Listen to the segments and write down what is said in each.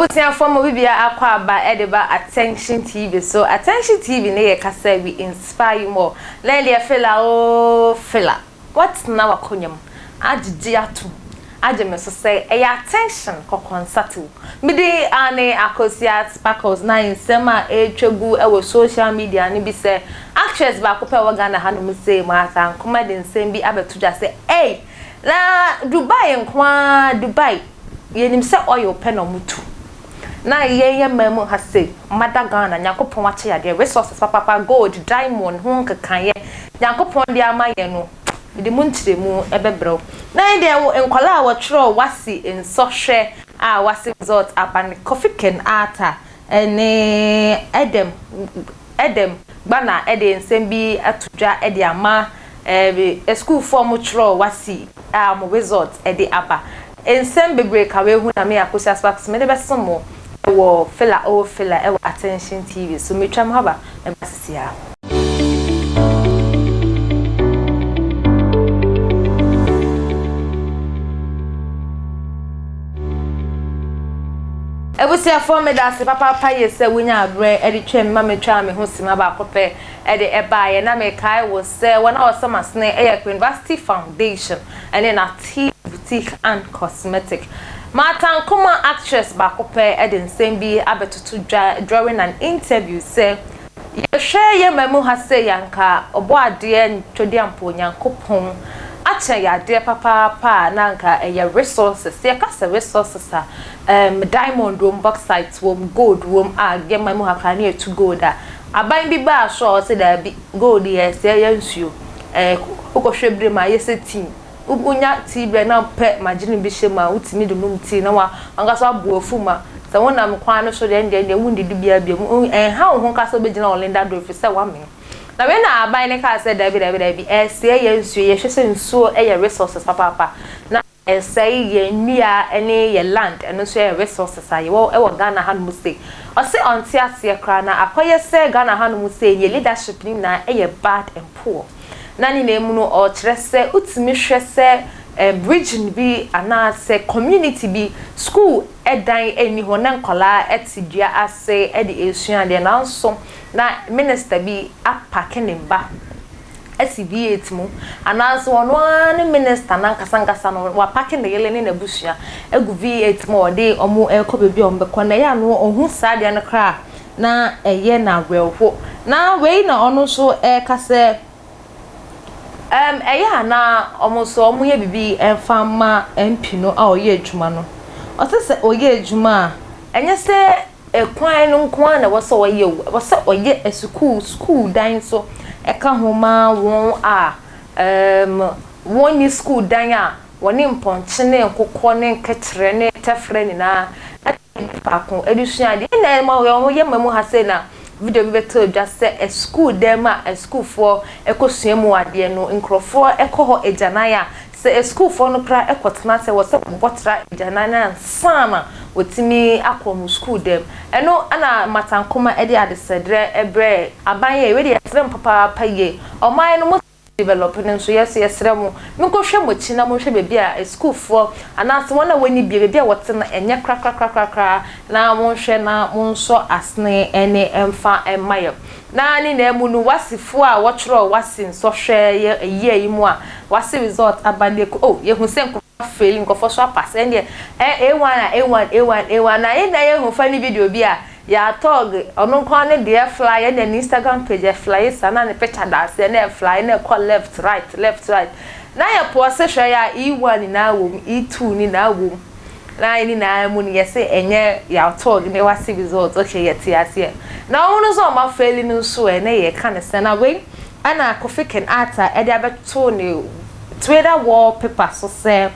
Abusia form bibia akwa aba edeba Attention TV. So Attention TV ne kasa we inspire you more. Lele fela o fela. What's now akonyam? Agye ato. Agye me so say attention kokonsatu. Midi ane akosia sparkles na insema etwebu ewo social media ne bi say actress ba ko pe wo Ghana hanom say ma asa nkoma de nsem bi abetuja say hey na Dubai nkwa Dubai yenim say oil pe no mutu na ye memu ha say Ghana nyakopon wache ya de resources papa gold diamond ho nkekan ye nyakopon de amaye no de muntire mu ebebrew na ide enkwala a wotro Wassce in sohwe a Wassce result aban Kofi Kinaata ene edem bana ede nsem bi atudwa ede ama school form tro Wassce mo result ede aba ensem bebre ka we hu na me akosia sparks me de besomo wo fela o fela e Attention TV so me twam haba e basisia Ebusia for me da se papa yese wonya abre e de twam ma me twa me ho sima ba kope e de eba ye na me kai wo se when I was samasne e University Foundation and in a tea boutique and cosmetic Matan kuma actress ba kope e de nsem bi abetutu during an interview say ye hwe ye mamu ha say yanka obo ade ntwodi ampo nyankopon ache ya de papa na nka e resources ye kasa resources diamond room bauxite room gold room ge mamu ha kan e to gold aban bi ba so say da bi gold ye say yansuo ukwohwebre ma ye say team ugunya tibre na pe magine bi shema utimi do num ti na wa angaso abuafu ma se wona mkwan no so de ndie wundi di bia bia mu ha wo kaso be gina Olinda do fi se wa me na we na aban ne ka se da bi se ye nsuo ye hwese nsuo ye resources papa na say ye nua ene ye land eno so ye resources aye wo Ghana ha no say o se onti ase kra na akoye se Ghana ha no say ye leadership ni na ye bad and poor nani na emu no o kire se utimi hwe se bridge bi ana se community bi school edan eni ho na nkola etidua ase e de esua de na nso na minister bi apake ne mba SB8 mu ana so ono an minister na nkasa no wa pake ne yele ne na busua egu V8 mu ode omo ekobe bi ombekọ na ya no ohun saade na kra na eye na welho na we na ono so kase eya na omuso omuye bibi enfama MP no a oye adwuma no otese oye adwuma enye se ekwan no nkwan na wose oye wose oye school dan so eka homa won a won ni school dan a woni mponche ne nkokọ ne nketere ne tefre ni na akon edusua de na ma oye mamu ha se na video bi beto just say a school dem a school for ekosuamu ade no nkrofo ekoho ejanaya say a school for no kra ekotena say wo se botra ejanana sama wotimi akomu school dem eno ana matankoma ede adesedre ebre abanye we de strem papa ye oman no developing so yes strem nko hwe mochi na mo hwe bebi a school for anase wona wani bebi a wotena enye kra na mo hwe na mo nso asne ene emfa emayo na ni na emu no wasifo a wotro wasin so hwe ye yi mu a Wassce result abande ko ye hu se nko failing ko so pass ende A1 na ye na ye hu fani video bi a ya tog onu kwa ne de fly na Instagram page fly sana ne picture da se na fly na call left right na ya pose hwe ya E1 na wo E2 ni na wo na ni na mu ni yese enye ya tog ne Wassce result okay yeti ase na onu so ma failing nso e na ye ka ne se na we ana Kofi Kinaata e de abeto ne Twitter wallpaper so say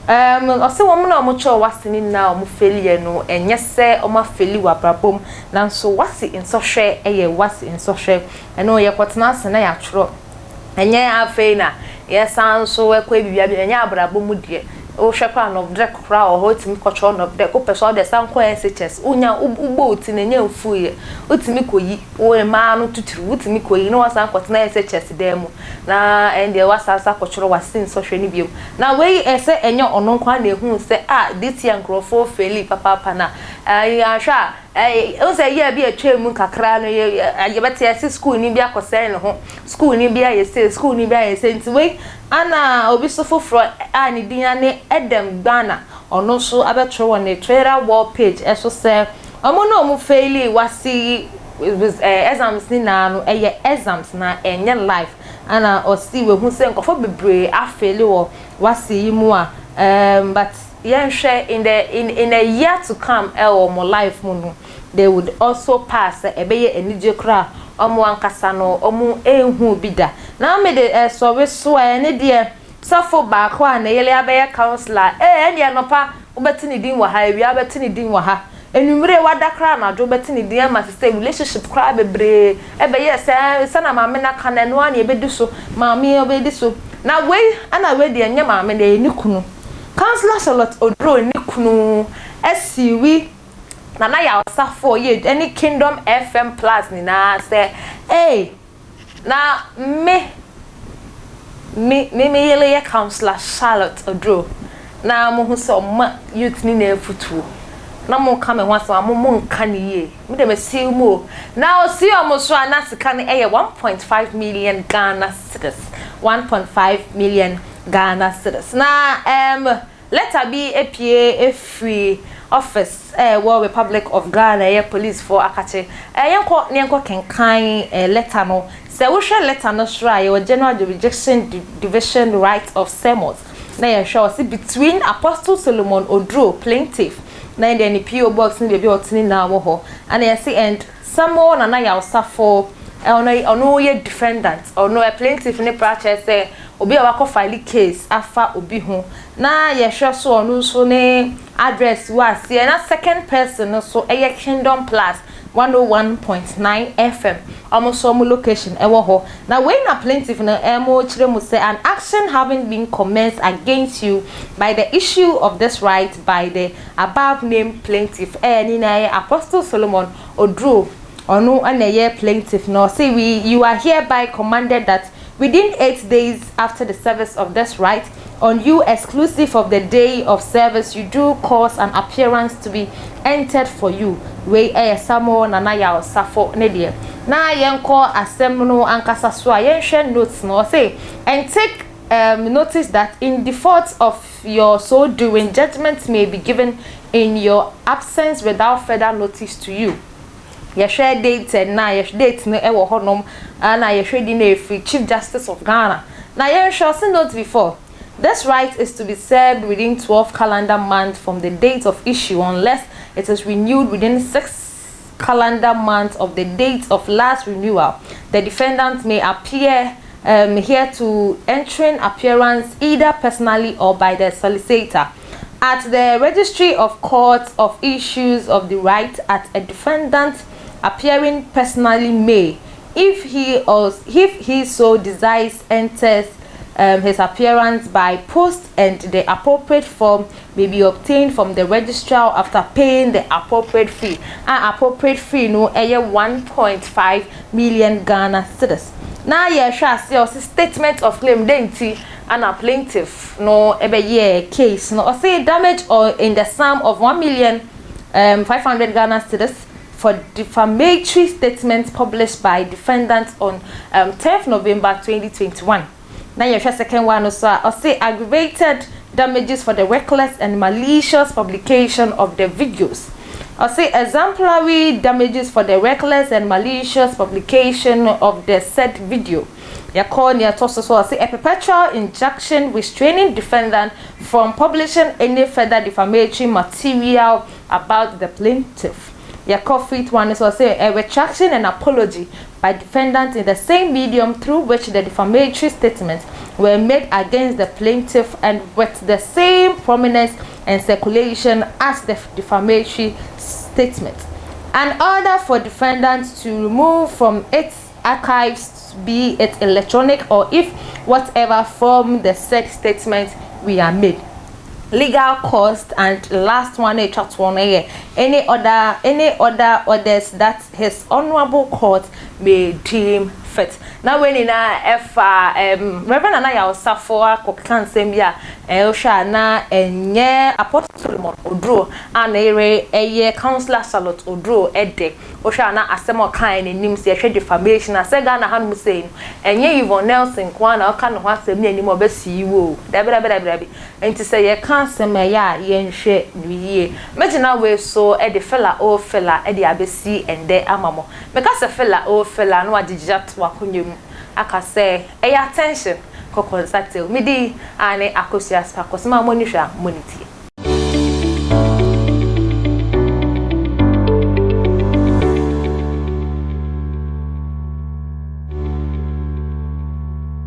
ose wo mo na mo cho Wassce ni na mo failure no enye se o ma faili wa brabom na so Wassce insohwe eye Wassce insohwe eno ye kwotena ase na ya tworo enye afei na ye san so ekwa bibia bi enye abrabom die o hwekwa no drek kra o hotimi kocho no de ko peso de san ko SHS unya ugbo oti na nya mfuye otimi koyi o ma no tuturu otimi koyi no wasan kwotena SHS demu na ende wasasa kochoro Wassce nsohwe ni biom na we ese enye ono kwa na ehun se this young grofo feli papa na ahwa o say ye bi atwa mu kakra no ye bete ase school ni bi akose ne ho school ni bi ayese school ni bi ayese nti we ana obi so foforo ani dinya ne Edem Ghana ono so abetro won ne Twitter wall page eso say omo no omo faili Wassce exams ni na no exams na enye life ana osi we hu se nkofo bebre afeli wo Wassce yi mu a but yenhwe in a year to come mo life mu no they would also pass ebeye enije kra omo ankasa no omo enhu bida na me de so we so ne de safo ba kwa na yele abeye counselor ene no pa obeti ni din wa ha wi abeti ni din wa ha enumre wada kra na do beti ni din ma say relationship kra bebre ebeye se na ma me na kana no an ebedi so ma me obedi so na we ana we de nya ma me na enikunu counselor Charlotte Odro enikunu esiwi na ya osafo ye any Kingdom FM Plus ni na say na me yele ye counselor Charlotte Odro na mo hu so ma youth ni na efutu na mo ka me ho asem mo nka ne ye me de me see mo na o see o mo so anasika ne 1.5 million Ghana cedis 1.5 million Ghana cedis na letter be APA free office World Republic of Ghana police for akache yenko kenkan letter no se wo hwe letter no sra ye general jurisdiction division right of sermons na ye show see between Apostle Solomon Odro plaintiff na in the PO box ni be otini na wo ho and ye see and someone na ya osafo ono ye defendant or no a plaintiff ni prache say obi awako file case afa obi ho na ye hwe so onu so ne address Wassce na second person so Kingdom Plus 101.9 FM almost some location ewo ho na when na plaintiff na chire mu say an action having been commenced against you by the issue of this right by the above named plaintiff ni na Apostle Solomon Odro onu aneye plaintiff no say you are hereby commanded that within 8 days after the service of this right on you exclusive of the day of service you do cause an appearance to be entered for you we samo na ya osafo ne de na yenko asem no ankasa so a yenhwe notes no say and take notice that in default of your so doing judgment may be given in your absence without further notice to you. Ye share date na ye date no ewo honom na ye hwe di na free Chief Justice of Ghana na ye sure see note before this right is to be served within 12 calendar months from the date of issue unless it is renewed within 6 calendar months of the date of last renewal. The defendant may appear here to entering appearance either personally or by the solicitor at the registry of courts of issues of the right at a defendant appearing personally may, if he so desires, enters his appearance by post, and the appropriate form may be obtained from the registrar after paying the appropriate fee. Appropriate fee no 1.5 million Ghana cedis. Now ye shall see a statement of claim denti and a plaintiff no case no or say damage or in the sum of 1,500,000 Ghana cedis for defamatory statements published by defendants on 10th November 2021. Now your second one also or say aggravated damages for the reckless and malicious publication of the videos. Or say exemplary damages for the reckless and malicious publication of the said video. Say a perpetual injunction restraining defendant from publishing any further defamatory material about the plaintiff. Kofi one is also a retraction and apology by defendant in the same medium through which the defamatory statements were made against the plaintiff and with the same prominence and circulation as the defamatory statement. An order for defendants to remove from its archives, be it electronic or if whatever form the said statement we are made. Legal cost and last one any other orders that his honorable court may deem prophet na we ni na efa reverend na ya osafo akokan sembia ehwa na enye apostle Solomon odro ana eye counselor Charlotte odro ede ohwa na asem kan ni nim se ehwe defamation asega na hanu sei enye Yvonne Nelson kwa na oka no ho asem ni anim obasi wo dabi enti se ye kan sem ya ye nhwe niye megina we so ede fella o fella ede abesi ende amamo meka se fella o fella no agigijat wakonyem aka se attention kokonsate midi ane akosias pakosma monihwa moniti